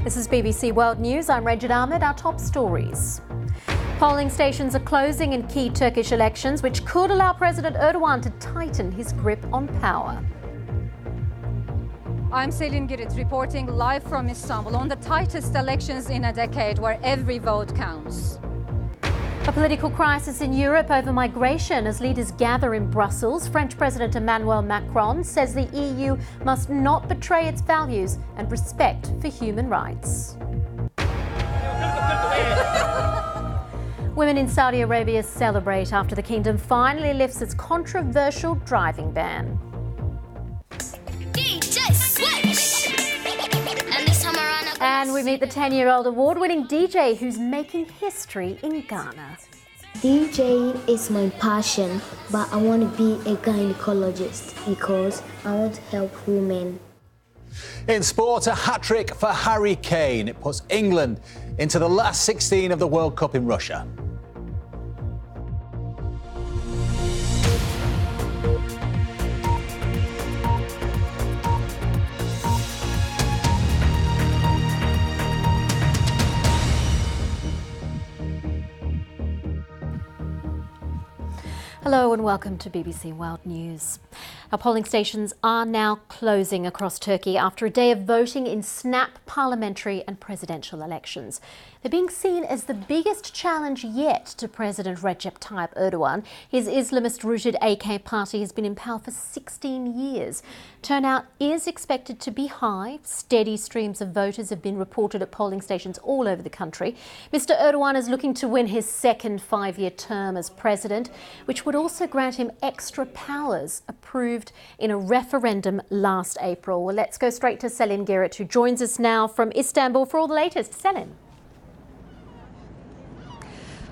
This is BBC World News. I'm Regid Ahmed. Our top stories. Polling stations are closing in key Turkish elections, which could allow President Erdogan to tighten his grip on power. I'm Selin Girit reporting live from Istanbul on the tightest elections in a decade where every vote counts. A political crisis in Europe over migration as leaders gather in Brussels. French President Emmanuel Macron says the EU must not betray its values and respect for human rights. Women in Saudi Arabia celebrate after the kingdom finally lifts its controversial driving ban. And we meet the 10-year-old award-winning DJ who's making history in Ghana. DJing is my passion, but I want to be a gynecologist because I want to help women. In sport, a hat-trick for Harry Kane. It puts England into the last 16 of the World Cup in Russia. Hello and welcome to BBC World News. Our polling stations are now closing across Turkey after a day of voting in snap parliamentary and presidential elections. They're being seen as the biggest challenge yet to President Recep Tayyip Erdogan. His Islamist-rooted AK Party has been in power for 16 years. Turnout is expected to be high. Steady streams of voters have been reported at polling stations all over the country. Mr. Erdogan is looking to win his second five-year term as president, which would also grant him extra powers approved in a referendum last April. Well, let's go straight to Selin Girit, who joins us now from Istanbul for all the latest. Selin.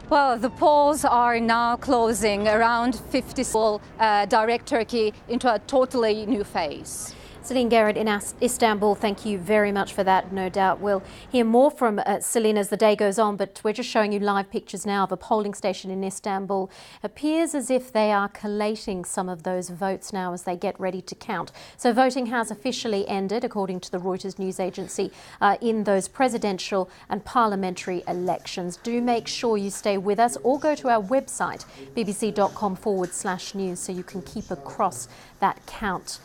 Well, the polls are now closing. Around 50 will direct Turkey into a totally new phase. Selin Girit in Istanbul, thank you very much for that. No doubt we'll hear more from Selin as the day goes on, but we're just showing you live pictures now of a polling station in Istanbul. Appears as if they are collating some of those votes now as they get ready to count. So voting has officially ended, according to the Reuters news agency, in those presidential and parliamentary elections. Do make sure you stay with us or go to our website, bbc.com/news, so you can keep across that count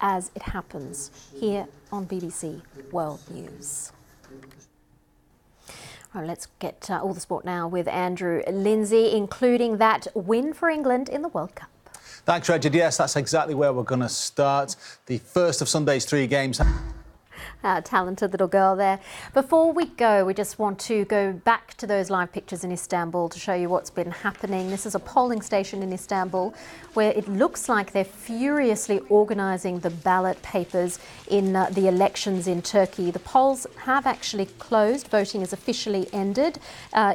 as it happens here on BBC World News. All right, let's get all the sport now with Andrew Lindsay, including that win for England in the World Cup. Thanks, Regid. Yes, that's exactly where we're going to start. The first of Sunday's three games. Talented little girl there. Before we go, we just want to go back to those live pictures in Istanbul to show you what's been happening. This is a polling station in Istanbul where it looks like they're furiously organising the ballot papers in the elections in Turkey. The polls have actually closed. Voting is officially ended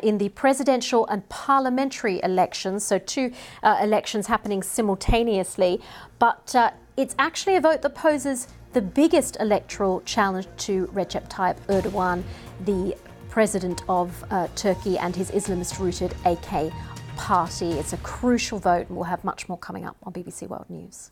in the presidential and parliamentary elections, so two elections happening simultaneously. But it's actually a vote that poses the biggest electoral challenge to Recep Tayyip Erdogan, the president of Turkey, and his Islamist-rooted AK Party. It's a crucial vote, and we'll have much more coming up on BBC World News.